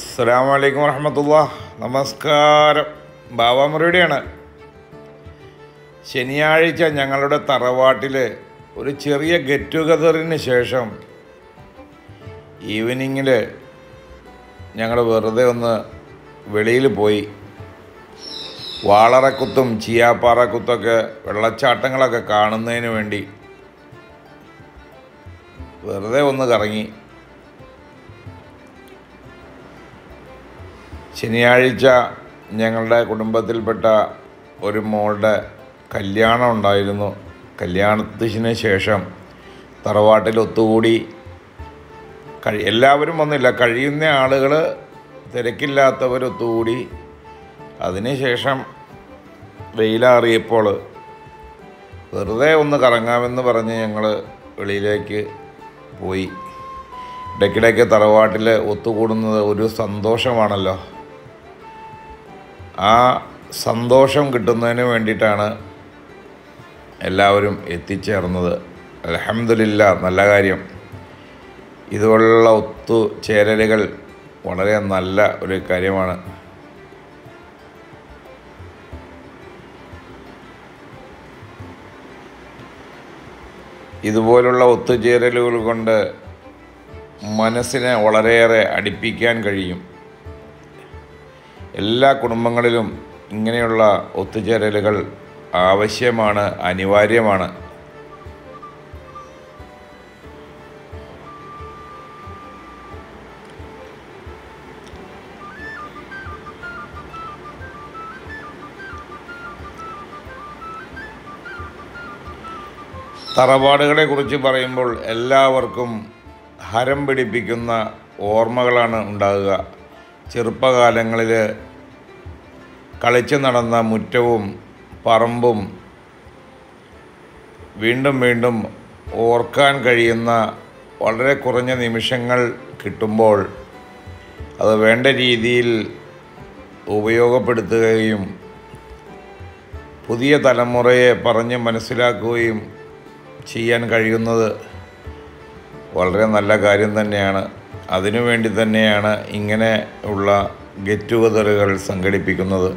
അസ്സലാമു അലൈക്കും വറഹ്മത്തുള്ളാഹി. നമസ്കാരം. ബാവാമുറിയുടെയാണ്. ശനിയാഴ്ച ഞങ്ങളുടെ തറവാട്ടിൽ ഒരു ചെറിയ ഗെറ്റ് ടുഗദറിന് ശേഷം ഈവനിങ്ങിൽ ഞങ്ങൾ വെറുതെ ഒന്ന് വെളിയിൽ പോയി. വാളറക്കുത്തും ചീയാപ്പാറക്കുത്തൊക്കെ വെള്ളച്ചാട്ടങ്ങളൊക്കെ കാണുന്നതിന് വേണ്ടി വെറുതെ ഒന്ന് കറങ്ങി. ശനിയാഴ്ച ഞങ്ങളുടെ കുടുംബത്തിൽപ്പെട്ട ഒരു മോളുടെ കല്യാണം ഉണ്ടായിരുന്നു. കല്യാണത്തിന് ശേഷം തറവാട്ടിൽ ഒത്തുകൂടി. എല്ലാവരും വന്നില്ല, കഴിയുന്ന ആളുകൾ, തിരക്കില്ലാത്തവർ ഒത്തുകൂടി. അതിനുശേഷം വെയിലാറിയപ്പോൾ വെറുതെ ഒന്ന് കറങ്ങാമെന്ന് പറഞ്ഞ് ഞങ്ങൾ വെളിയിലേക്ക് പോയി. ഇടയ്ക്കിടയ്ക്ക് തറവാട്ടിൽ ഒത്തുകൂടുന്നത് ഒരു സന്തോഷമാണല്ലോ. ആ സന്തോഷം കിട്ടുന്നതിന് വേണ്ടിയിട്ടാണ് എല്ലാവരും എത്തിച്ചേർന്നത്. അൽഹംദുലില്ലാ, നല്ല കാര്യം. ഇതുപോലുള്ള ഒത്തുചേരലുകൾ വളരെ നല്ല ഒരു കാര്യമാണ്. ഇതുപോലുള്ള ഒത്തുചേരലുകൾ കൊണ്ട് മനസ്സിനെ വളരെയേറെ അടുപ്പിക്കാൻ കഴിയും. എല്ലാ കുടുംബങ്ങളിലും ഇങ്ങനെയുള്ള ഒത്തുചേരലുകൾ ആവശ്യമാണ്, അനിവാര്യമാണ്. തറവാടുകളെ കുറിച്ച് പറയുമ്പോൾ എല്ലാവർക്കും ഹരം പിടിപ്പിക്കുന്ന ഓർമ്മകളാണ് ഉണ്ടാകുക. ചെറുപ്പകാലങ്ങളിൽ കളിച്ചു നടന്ന മുറ്റവും പറമ്പും വീണ്ടും വീണ്ടും ഓർക്കാൻ കഴിയുന്ന വളരെ കുറഞ്ഞ നിമിഷങ്ങൾ കിട്ടുമ്പോൾ അത് വേണ്ട രീതിയിൽ ഉപയോഗപ്പെടുത്തുകയും പുതിയ തലമുറയെ പറഞ്ഞ് മനസ്സിലാക്കുകയും ചെയ്യാൻ കഴിയുന്നത് വളരെ നല്ല കാര്യം തന്നെയാണ്. അതിനുവേണ്ടി തന്നെയാണ് ഇങ്ങനെ ഉള്ള ഗെറ്റ് ടുഗദറുകൾ സംഘടിപ്പിക്കുന്നത്.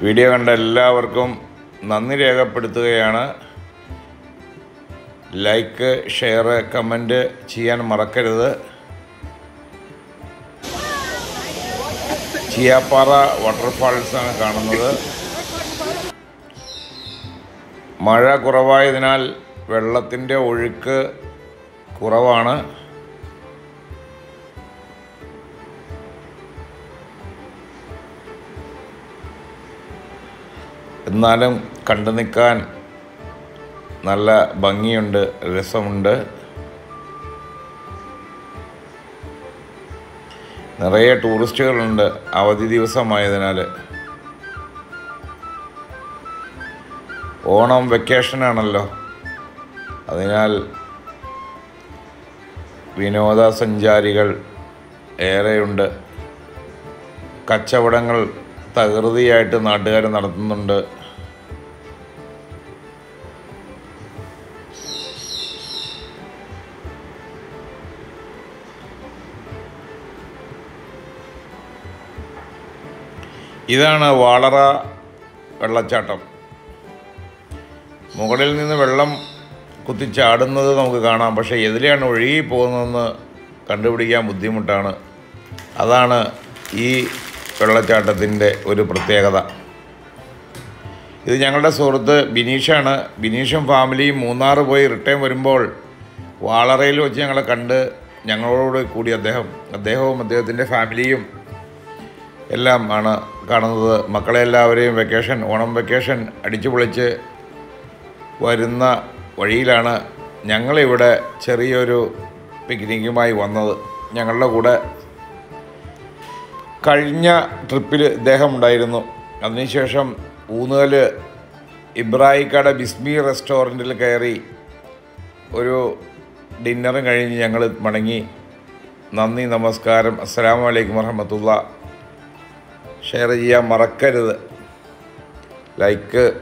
വീഡിയോ കണ്ട എല്ലാവർക്കും നന്ദി രേഖപ്പെടുത്തുകയാണ്. ലൈക്ക്, ഷെയർ, കമൻറ്റ് ചെയ്യാൻ മറക്കരുത്. ചീയാപ്പാറ വാട്ടർഫാൾസാണ് കാണുന്നത്. മഴ കുറവായതിനാൽ വെള്ളത്തിൻ്റെ ഒഴുക്ക് കുറവാണ്. എന്നാലും കണ്ടു നിൽക്കാൻ നല്ല ഭംഗിയുണ്ട്, രസമുണ്ട്. നിറയെ ടൂറിസ്റ്റുകളുണ്ട് അവധി ദിവസമായതിനാൽ. ഓണം വെക്കേഷനാണല്ലോ, അതിനാൽ വിനോദസഞ്ചാരികൾ ഏറെയുണ്ട്. കച്ചവടങ്ങൾ തകൃതിയായിട്ട് നാട്ടുകാർ നടത്തുന്നുണ്ട്. ഇതാണ് വാളറ വെള്ളച്ചാട്ടം. മുകളിൽ നിന്ന് വെള്ളം കുത്തിച്ചാടുന്നത് നമുക്ക് കാണാം. പക്ഷേ എതിലെയാണ് ഒഴുകി പോകുന്നതെന്ന് കണ്ടുപിടിക്കാൻ ബുദ്ധിമുട്ടാണ്. അതാണ് ഈ വെള്ളച്ചാട്ടത്തിൻ്റെ ഒരു പ്രത്യേകത. ഇത് ഞങ്ങളുടെ സുഹൃത്ത് ബിനീഷാണ്. ബിനീഷും ഫാമിലിയും മൂന്നാർ പോയി റിട്ടേൺ വരുമ്പോൾ വാളറയിൽ വെച്ച് ഞങ്ങളെ കണ്ട് ഞങ്ങളോട് കൂടി അദ്ദേഹവും അദ്ദേഹത്തിൻ്റെ ഫാമിലിയും എല്ലാം ആണ് കാണുന്നത്. മക്കളെല്ലാവരെയും ഓണം വെക്കേഷൻ അടിച്ചു പൊളിച്ച് വരുന്ന വഴിയിലാണ് ഞങ്ങളിവിടെ ചെറിയൊരു പിക്നിക്കുമായി വന്നത്. ഞങ്ങളുടെ കൂടെ കഴിഞ്ഞ ട്രിപ്പിൽ ഇദ്ദേഹം ഉണ്ടായിരുന്നു. അതിനുശേഷം ഊന്നുകൽ ഇബ്രാഹിക്കട ബിസ്മി റെസ്റ്റോറൻറ്റിൽ കയറി ഒരു ഡിന്നറും കഴിഞ്ഞ് ഞങ്ങൾ മടങ്ങി. നന്ദി, നമസ്കാരം, അസ്സലാമു അലൈക്കും വറഹ്മത്തുള്ളാ. ഷെയർ ചെയ്യാൻ മറക്കരുത്, ലൈക്ക്